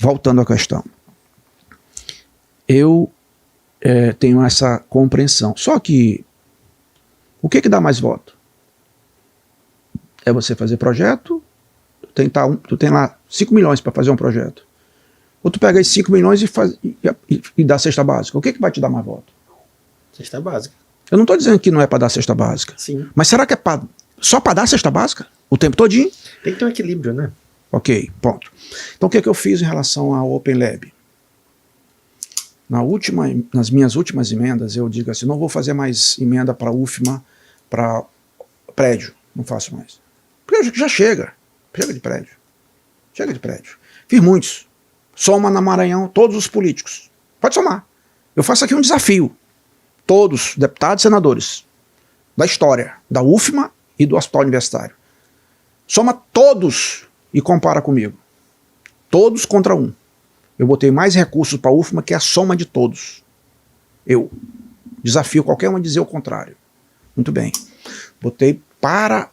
voltando à questão, eu tenho essa compreensão. Só que, o que dá mais voto? É você fazer projeto, tu tem lá 5 milhões para fazer um projeto. Ou tu pega esses 5 milhões e dá cesta básica. O que vai te dar mais voto? Cesta básica. Eu não estou dizendo que não é para dar cesta básica. Sim. Mas será que é só para dar cesta básica? O tempo todinho? Tem que ter um equilíbrio, né? Ok, ponto. Então o que eu fiz em relação ao Open Lab? Nas minhas últimas emendas, eu digo assim, não vou fazer mais emenda para UFMA, para prédio. Não faço mais. Porque já chega. Chega de prédio. Chega de prédio. Fiz muitos. Soma na Maranhão todos os políticos. Pode somar. Eu faço aqui um desafio. Todos, deputados e senadores, da história, da UFMA e do Hospital Universitário. Soma todos e compara comigo. Todos contra um. Eu botei mais recursos para a UFMA que a soma de todos. Eu. Desafio qualquer um a dizer o contrário. Muito bem. Botei para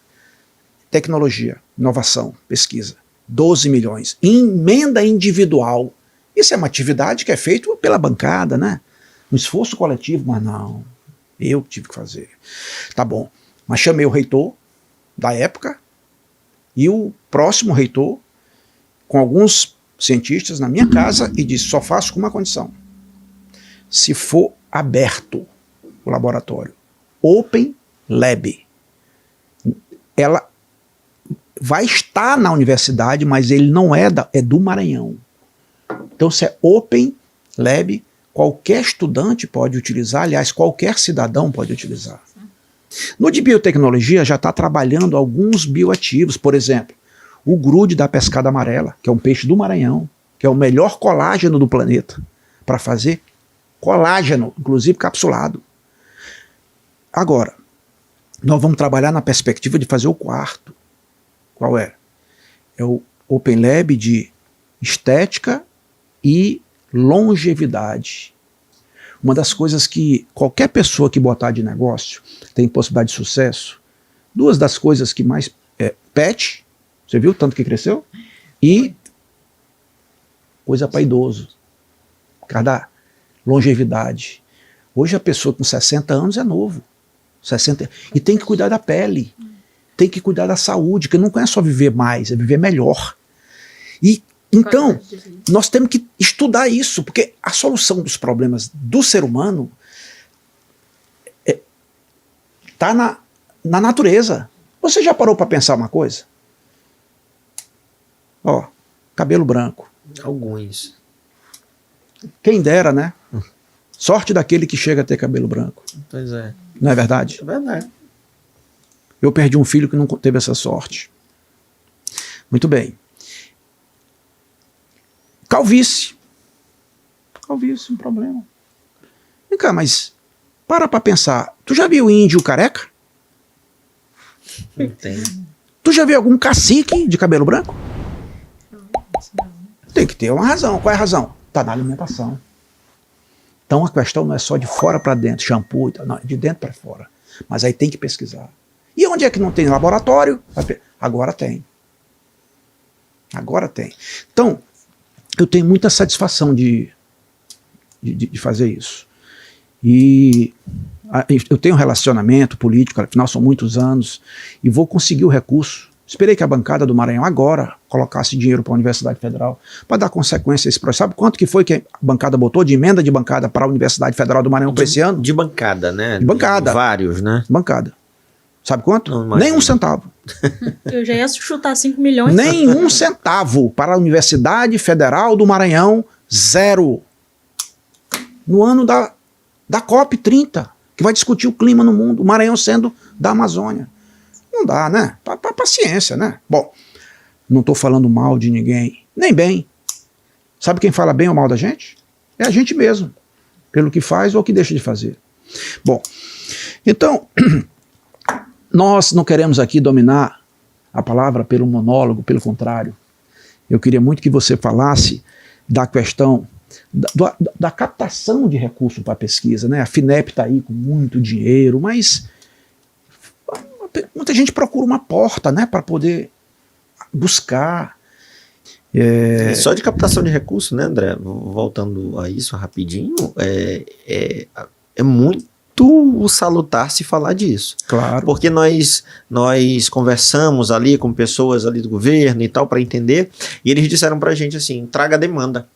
tecnologia, inovação, pesquisa. 12 milhões. Emenda individual. Isso é uma atividade que é feita pela bancada, né? Um esforço coletivo, mas não. Eu tive que fazer. Tá bom. Mas chamei o reitor da época e o próximo reitor com alguns cientistas na minha casa e disse, só faço com uma condição. Se for aberto o laboratório, Open Lab, ela vai estar na universidade, mas ele não é do Maranhão. Então, se é Open Lab, qualquer estudante pode utilizar, aliás, qualquer cidadão pode utilizar. No de biotecnologia já está trabalhando alguns bioativos, por exemplo, o grude da pescada amarela, que é um peixe do Maranhão, que é o melhor colágeno do planeta, para fazer colágeno, inclusive capsulado. Agora, nós vamos trabalhar na perspectiva de fazer o quarto. Qual é? É o Open Lab de estética e longevidade. Uma das coisas que qualquer pessoa que botar de negócio tem possibilidade de sucesso, duas das coisas que mais pet, você viu tanto que cresceu? E coisa para idoso, por causa da longevidade. Hoje a pessoa com 60 anos é novo. 60, e tem que cuidar da pele, tem que cuidar da saúde, que não é só viver mais, é viver melhor. E então, nós temos que estudar isso, porque a solução dos problemas do ser humano está na natureza. Você já parou para pensar uma coisa? Ó, cabelo branco. Alguns. Quem dera, né? Sorte daquele que chega a ter cabelo branco. Pois é. Não é verdade? É verdade. Eu perdi um filho que não teve essa sorte. Muito bem. Calvície. Calvície, um problema. Vem cá, mas para pensar. Tu já viu índio careca? Não tem. Tu já viu algum cacique de cabelo branco? Tem que ter uma razão. Qual é a razão? Está na alimentação. Então a questão não é só de fora para dentro, shampoo e tal, não, é de dentro para fora. Mas aí tem que pesquisar. E onde é que não tem laboratório? Agora tem. Agora tem. Então, eu tenho muita satisfação de fazer isso. E eu tenho um relacionamento político, afinal são muitos anos, e vou conseguir o recurso. Esperei que a bancada do Maranhão agora colocasse dinheiro para a Universidade Federal para dar consequência a esse projeto. Sabe quanto que foi que a bancada botou de emenda de bancada para a Universidade Federal do Maranhão para esse ano? De bancada, né? De bancada. Vários, né? Bancada. Sabe quanto? Não, nem um centavo. Eu já ia chutar 5 milhões. Nem um centavo para a Universidade Federal do Maranhão, zero. No ano da COP30, que vai discutir o clima no mundo, o Maranhão sendo da Amazônia. Não dá, né? Paciência, né? Bom, não estou falando mal de ninguém, nem bem. Sabe quem fala bem ou mal da gente? É a gente mesmo, pelo que faz ou que deixa de fazer. Bom, então, nós não queremos aqui dominar a palavra pelo monólogo, pelo contrário. Eu queria muito que você falasse da questão da captação de recursos para a pesquisa, né? A FINEP está aí com muito dinheiro, mas muita gente procura uma porta, né, para poder buscar. E só de captação de recursos, né, André? Voltando a isso rapidinho, é muito salutar se falar disso. Claro. Porque nós conversamos ali com pessoas ali do governo e tal para entender, e eles disseram pra gente assim, traga demanda.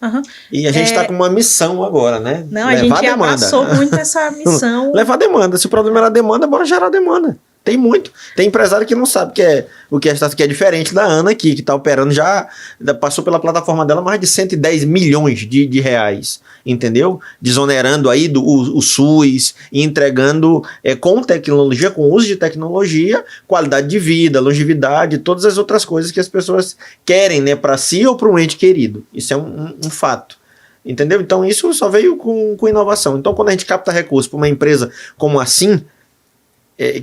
Uhum. E a gente tá com uma missão agora, né? Não, a gente abraçou muito essa missão. Levar demanda. Se o problema era demanda, bora gerar demanda. Tem muito. Tem empresário que não sabe que é diferente da Ana aqui, que está operando já passou pela plataforma dela mais de 110 milhões de reais, entendeu? Desonerando aí o SUS e entregando com tecnologia, com uso de tecnologia, qualidade de vida, longevidade, todas as outras coisas que as pessoas querem, né, para si ou para um ente querido. Isso é um fato. Entendeu? Então isso só veio com inovação. Então quando a gente capta recursos para uma empresa como assim,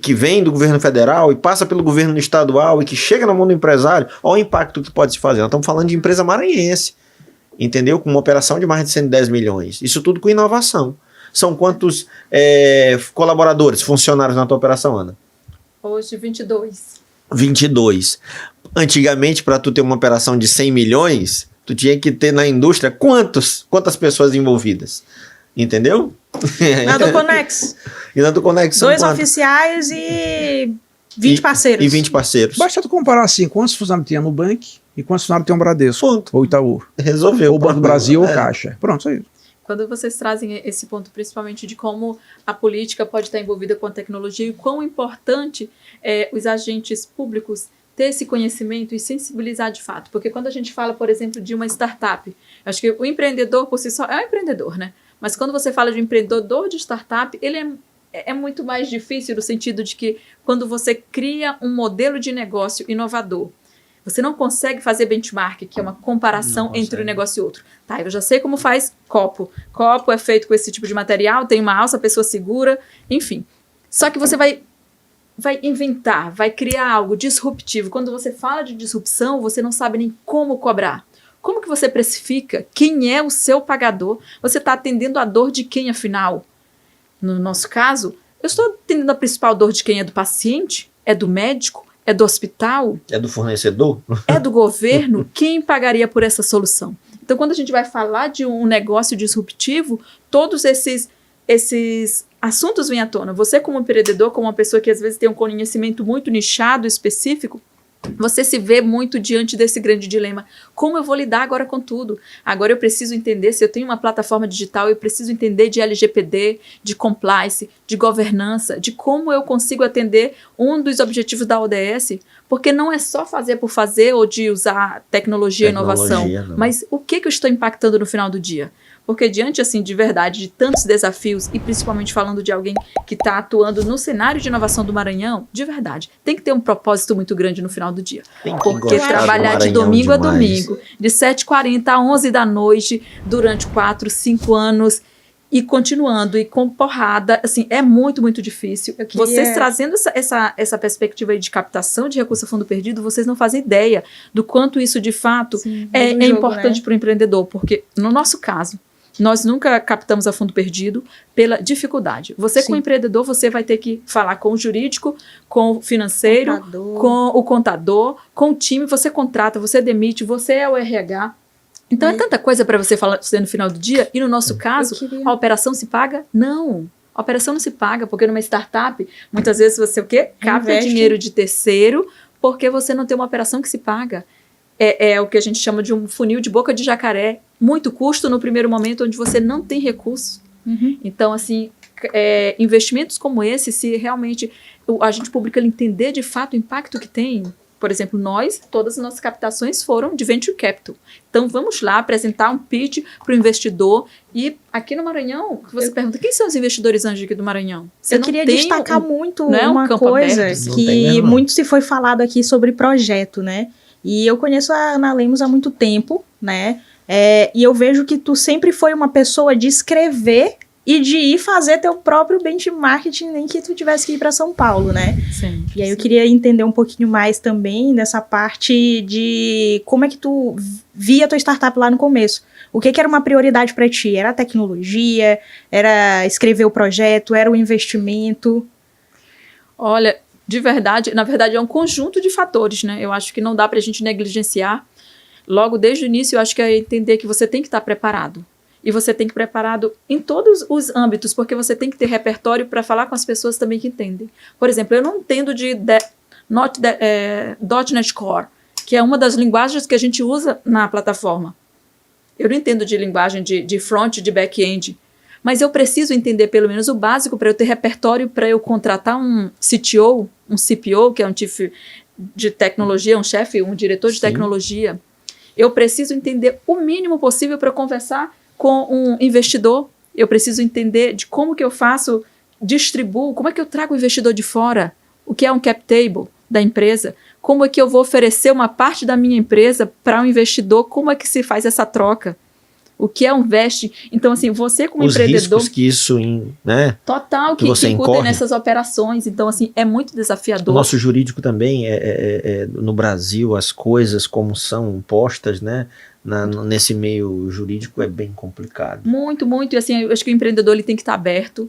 que vem do governo federal e passa pelo governo estadual e que chega na mão do empresário, olha o impacto que pode se fazer. Nós estamos falando de empresa maranhense, entendeu? Com uma operação de mais de 110 milhões. Isso tudo com inovação. São quantos colaboradores, funcionários na tua operação, Ana? Hoje, 22. 22. Antigamente, para tu ter uma operação de 100 milhões, tu tinha que ter na indústria quantas pessoas envolvidas? Entendeu? Na do Conex. E na do Conex são 2 quantos? oficiais e 20 parceiros. E 20 parceiros. Basta tu comparar assim, quantos funcionários tem a Nubank e quantos funcionários tem o Bradesco, Ponto. ou Itaú, Resolveu. ou Banco do Brasil, ou Caixa. Pronto, só isso. Quando vocês trazem esse ponto, principalmente de como a política pode estar envolvida com a tecnologia e quão importante os agentes públicos ter esse conhecimento e sensibilizar de fato. Porque quando a gente fala, por exemplo, de uma startup, acho que o empreendedor por si só é um empreendedor, né? Mas quando você fala de empreendedor de startup, ele é muito mais difícil no sentido de que quando você cria um modelo de negócio inovador, você não consegue fazer benchmark, que é uma comparação entre um negócio e outro. Tá, eu já sei como faz copo. Copo é feito com esse tipo de material, tem uma alça, a pessoa segura, enfim. Só que você vai inventar, vai criar algo disruptivo. Quando você fala de disrupção, você não sabe nem como cobrar. Como que você precifica? Quem é o seu pagador? Você está atendendo a dor de quem, afinal? No nosso caso, eu estou atendendo a principal dor de quem? É do paciente? É do médico? É do hospital? É do fornecedor? É do governo? Quem pagaria por essa solução? Então, quando a gente vai falar de um negócio disruptivo, todos esses assuntos vêm à tona. Você, como empreendedor, como uma pessoa que às vezes tem um conhecimento muito nichado, específico, você se vê muito diante desse grande dilema. Como eu vou lidar agora com tudo? Agora eu preciso entender, se eu tenho uma plataforma digital, eu preciso entender de LGPD, de compliance, de governança, de como eu consigo atender um dos objetivos da ODS, porque não é só fazer por fazer ou de usar tecnologia e inovação, não. mas o que eu estou impactando no final do dia? Porque diante, assim, de verdade, de tantos desafios, e principalmente falando de alguém que está atuando no cenário de inovação do Maranhão, de verdade, tem que ter um propósito muito grande no final do dia. Porque trabalhar de domingo a domingo, de 7h40 a 11 da noite, durante 4, 5 anos, e continuando, e com porrada, assim, é muito, muito difícil. Vocês trazendo essa perspectiva aí de captação de recurso a fundo perdido, vocês não fazem ideia do quanto isso, de fato, é importante, né, para o empreendedor. Porque, no nosso caso, nós nunca captamos a fundo perdido pela dificuldade. Você, como empreendedor, você vai ter que falar com o jurídico, com o financeiro, com o contador, com o time. Você contrata, você demite, você é o RH. Então, é tanta coisa para você falar no final do dia. E no nosso caso, a operação se paga? Não. A operação não se paga, porque numa startup, muitas vezes você o quê? Capta dinheiro de terceiro, porque você não tem uma operação que se paga. É o que a gente chama de um funil de boca de jacaré. Muito custo no primeiro momento, onde você não tem recurso. Então, assim, investimentos como esse, se realmente o agente público ele entender de fato o impacto que tem. Por exemplo, todas as nossas captações foram de Venture Capital. Então, vamos lá apresentar um pitch para o investidor. E aqui no Maranhão, você pergunta, quem são os investidores anjos aqui do Maranhão? Eu queria destacar muito uma campo coisa aberto, que muito se foi falado aqui sobre projeto, né? E eu conheço a Ana Lemos há muito tempo, né? E eu vejo que tu sempre foi uma pessoa de escrever e de ir fazer teu próprio benchmarking, nem que tu tivesse que ir para São Paulo, né? Sim. E aí eu queria entender um pouquinho mais também dessa parte de como é que tu via tua startup lá no começo. O que era uma prioridade para ti? Era a tecnologia? Era escrever o projeto? Era o investimento? Olha, na verdade é um conjunto de fatores, né? Eu acho que não dá para a gente negligenciar logo desde o início, eu acho que é entender que você tem que estar preparado. E você tem que estar preparado em todos os âmbitos, porque você tem que ter repertório para falar com as pessoas também que entendem. Por exemplo, eu não entendo de .NET Core, que é uma das linguagens que a gente usa na plataforma. Eu não entendo de linguagem de front, de back-end, mas eu preciso entender pelo menos o básico para eu ter repertório para eu contratar um CTO, um CPO, que é um Chief de tecnologia, um chefe, um diretor de tecnologia. Eu preciso entender o mínimo possível para conversar com um investidor. Eu preciso entender de como que eu faço, distribuo, como é que eu trago o investidor de fora, o que é um cap table da empresa, como é que eu vou oferecer uma parte da minha empresa para um investidor, como é que se faz essa troca, o que é um vesting. Então, assim, você como Os empreendedor... riscos que isso, né? Total, que que você incute incorre. nessas operações. Então, assim, é muito O desafiador. nosso jurídico também, no Brasil, as coisas como são postas, né? Nesse meio jurídico é bem complicado. Muito, muito. E assim, eu acho que o empreendedor ele tem que estar aberto.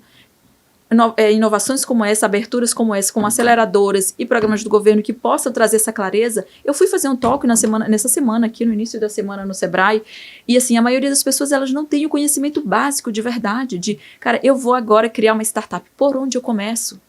Inovações como essa, aberturas como essa, com aceleradoras e programas do governo que possam trazer essa clareza. Eu fui fazer um talk nessa semana, aqui no início da semana no Sebrae, e assim, a maioria das pessoas, elas não têm o conhecimento básico de verdade, de, cara, eu vou agora criar uma startup, por onde eu começo?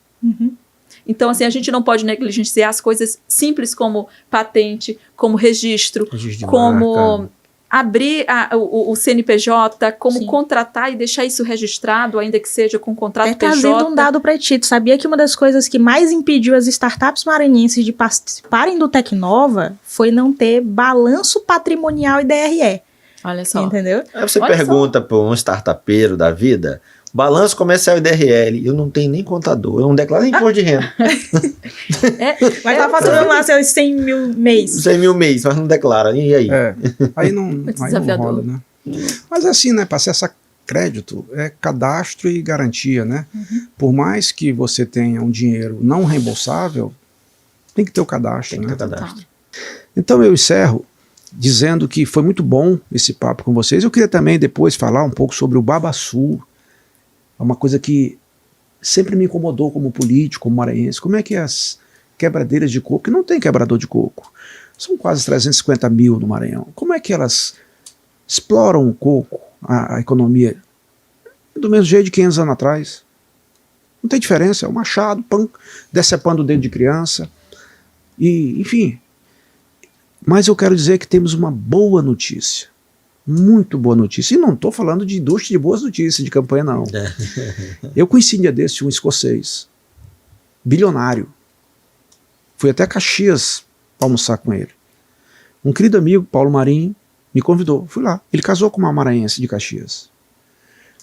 Então, assim, a gente não pode negligenciar as coisas simples como patente, como registro, Registro de como... marca. abrir o CNPJ, como Sim. contratar e deixar isso registrado, ainda que seja com contrato Até trazendo um dado para ti, tu sabia que uma das coisas que mais impediu as startups maranhenses de participarem do Tecnova foi não ter balanço patrimonial e DRE, Olha só. entendeu? Aí você Olha pergunta para um startupeiro da vida, balanço comercial e DRL, eu não tenho nem contador, eu não declaro nem imposto de renda. Mas tá faturando lá seus 100 mil mês. 100 mil mês, mas não declara, e aí? Aí não desafiador. rola, né? Mas assim, né, para acessar crédito, é cadastro e garantia, né? Por mais que você tenha um dinheiro não reembolsável, tem que ter o cadastro, Tem que né? ter cadastro. Então eu encerro dizendo que foi muito bom esse papo com vocês. Eu queria também depois falar um pouco sobre o Babaçu. É uma coisa que sempre me incomodou como político, como maranhense. Como é que as quebradeiras de coco, que não tem quebrador de coco, são quase 350 mil no Maranhão. Como é que elas exploram o coco, a economia, do mesmo jeito de 500 anos atrás? Não tem diferença, é um machado, pão, decepando o dedo de criança. E, enfim. Mas eu quero dizer que temos uma boa notícia. Muito boa notícia. E não estou falando de indústria de boas notícias, de campanha, não. Eu conheci um dia desse um escocês, bilionário. Fui até Caxias para almoçar com ele. Um querido amigo, Paulo Marinho, me convidou. Fui lá. Ele casou com uma maranhense de Caxias.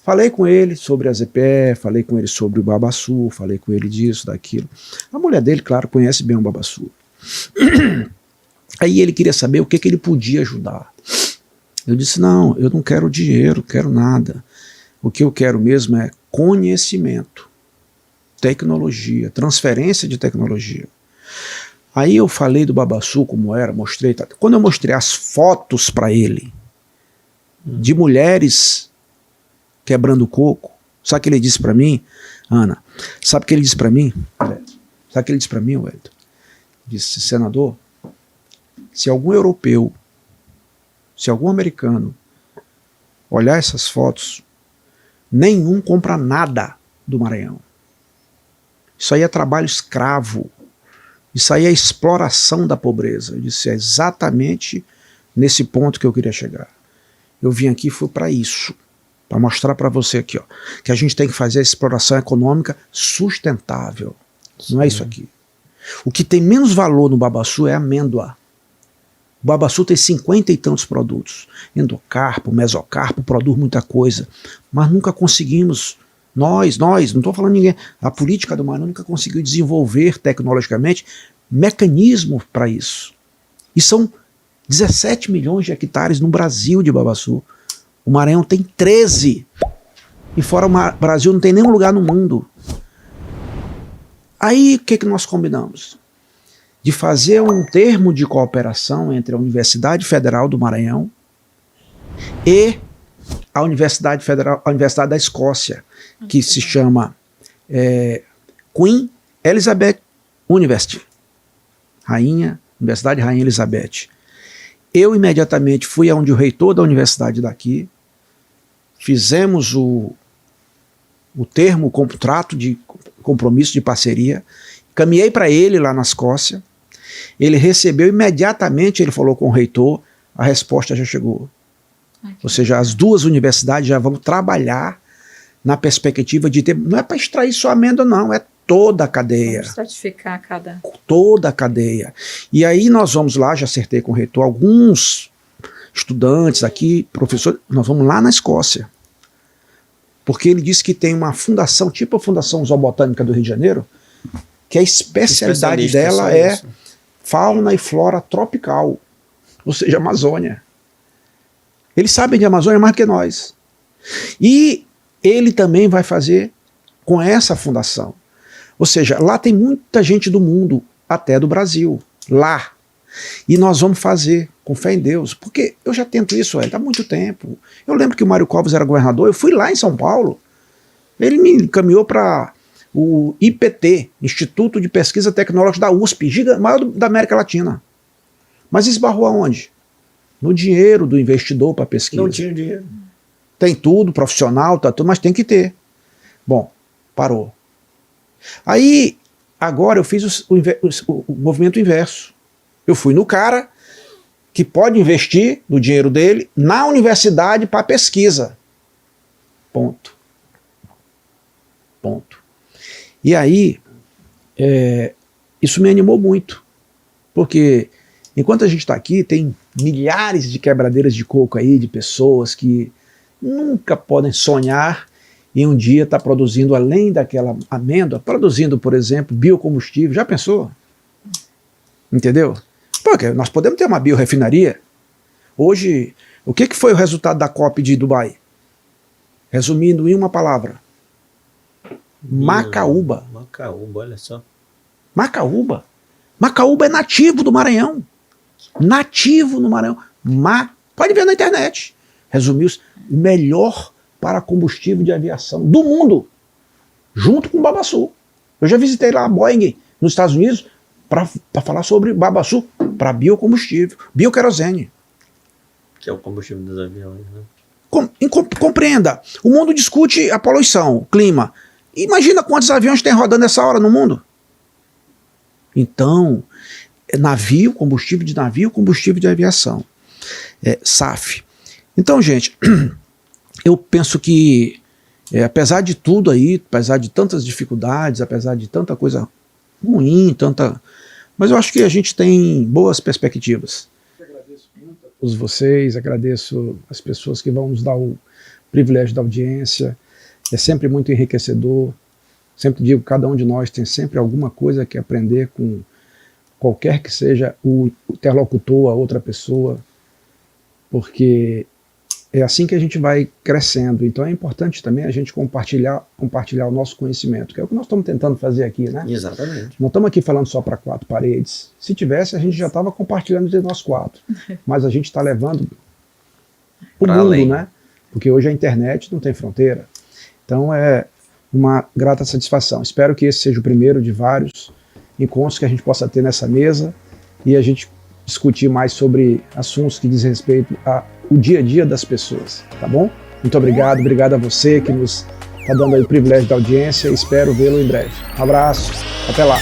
Falei com ele sobre a ZPE, falei com ele sobre o Babaçu, falei com ele disso, daquilo. A mulher dele, claro, conhece bem o Babaçu. Aí ele queria saber o que ele podia ajudar. Eu disse, não, eu não quero dinheiro, quero nada. O que eu quero mesmo é conhecimento, tecnologia, transferência de tecnologia. Aí eu falei do Babaçu como era, mostrei. Quando eu mostrei as fotos para ele de mulheres quebrando coco, sabe o que ele disse para mim, Ana? Sabe o que ele disse para mim? Sabe o que ele disse para mim, Wellington? Disse, senador, se algum europeu, se algum americano olhar essas fotos, nenhum compra nada do Maranhão. Isso aí é trabalho escravo. Isso aí é exploração da pobreza. Eu disse, é exatamente nesse ponto que eu queria chegar. Eu vim aqui foi para isso, para mostrar para você aqui, ó, que a gente tem que fazer a exploração econômica sustentável. Não é isso aqui. O que tem menos valor no Babaçu é a amêndoa. O Babaçu tem 50 e tantos produtos. Endocarpo, mesocarpo, produz muita coisa. Mas nunca conseguimos, nós, não estou falando ninguém, a política do Maranhão nunca conseguiu desenvolver tecnologicamente mecanismos para isso. E são 17 milhões de hectares no Brasil de Babaçu. O Maranhão tem 13. E fora o Brasil não tem nenhum lugar no mundo. Aí o que nós combinamos? De fazer um termo de cooperação entre a Universidade Federal do Maranhão e a Universidade da Escócia, que se chama Queen Elizabeth University, Universidade Rainha Elizabeth. eu imediatamente fui aonde o reitor da universidade daqui, fizemos o termo, o contrato de compromisso de parceria, caminhei para ele lá na Escócia, ele recebeu imediatamente, ele falou com o reitor, a resposta já chegou. Ou seja, as duas universidades já vão trabalhar na perspectiva de ter, não é para extrair só amêndoa não, é toda a cadeia. Vamos estratificar cada... Toda a cadeia. E aí nós vamos lá, já acertei com o reitor, alguns estudantes aqui, professores, nós vamos lá na Escócia. Porque ele disse que tem uma fundação, tipo a Fundação Zoobotânica do Rio de Janeiro, que a especialidade dela é fauna e flora tropical, ou seja, Amazônia. Eles sabem de Amazônia mais que nós. E ele também vai fazer com essa fundação. Ou seja, lá tem muita gente do mundo, até do Brasil, lá. E nós vamos fazer, com fé em Deus, porque eu já tento isso há muito tempo. Eu lembro que o Mário Covas era governador, eu fui lá em São Paulo, ele me encaminhou para o IPT, Instituto de Pesquisa Tecnológica da USP, maior da América Latina. Mas esbarrou aonde? No dinheiro do investidor para pesquisa. Não tinha dinheiro. Tem tudo, profissional, tá tudo, mas tem que ter. Bom, parou. Aí, agora eu fiz o movimento inverso. Eu fui no cara que pode investir no dinheiro dele na universidade para pesquisa. Ponto. Ponto. E aí, isso me animou muito. Porque enquanto a gente está aqui, tem milhares de quebradeiras de coco aí, de pessoas que nunca podem sonhar em um dia estar produzindo, além daquela amêndoa, produzindo, por exemplo, biocombustível. Já pensou? Entendeu? Porque nós podemos ter uma biorefinaria. Hoje, o que foi o resultado da COP de Dubai? Resumindo em uma palavra. Macaúba. Macaúba, olha só. Macaúba. Macaúba é nativo do Maranhão. Nativo no Maranhão. Pode ver na internet. Resumiu-se, o melhor para combustível de aviação do mundo, junto com o Babaçu. Eu já visitei lá a Boeing, nos Estados Unidos, para falar sobre Babaçu, para biocombustível, bioquerosene. Que é o combustível dos aviões, né? Compreenda, o mundo discute a poluição, o clima. Imagina quantos aviões tem rodando nessa hora no mundo. Então, navio, combustível de aviação. SAF. Então, gente, eu penso que, apesar de tudo aí, apesar de tantas dificuldades, apesar de tanta coisa ruim, mas eu acho que a gente tem boas perspectivas. Eu agradeço muito a todos vocês, agradeço as pessoas que vão nos dar o privilégio da audiência. É sempre muito enriquecedor. Sempre digo, cada um de nós tem sempre alguma coisa que aprender com qualquer que seja o interlocutor, a outra pessoa, porque é assim que a gente vai crescendo. Então é importante também a gente compartilhar o nosso conhecimento, que é o que nós estamos tentando fazer aqui, né? Exatamente. Não estamos aqui falando só para 4 paredes. Se tivesse, a gente já estava compartilhando entre nós 4. Mas a gente está levando o mundo, além, né? Porque hoje a internet não tem fronteira. Então é uma grata satisfação. Espero que esse seja o primeiro de vários encontros que a gente possa ter nessa mesa e a gente discutir mais sobre assuntos que diz respeito ao dia a dia das pessoas, tá bom? Muito obrigado a você que nos está dando aí o privilégio da audiência, espero vê-lo em breve. Um abraço, até lá!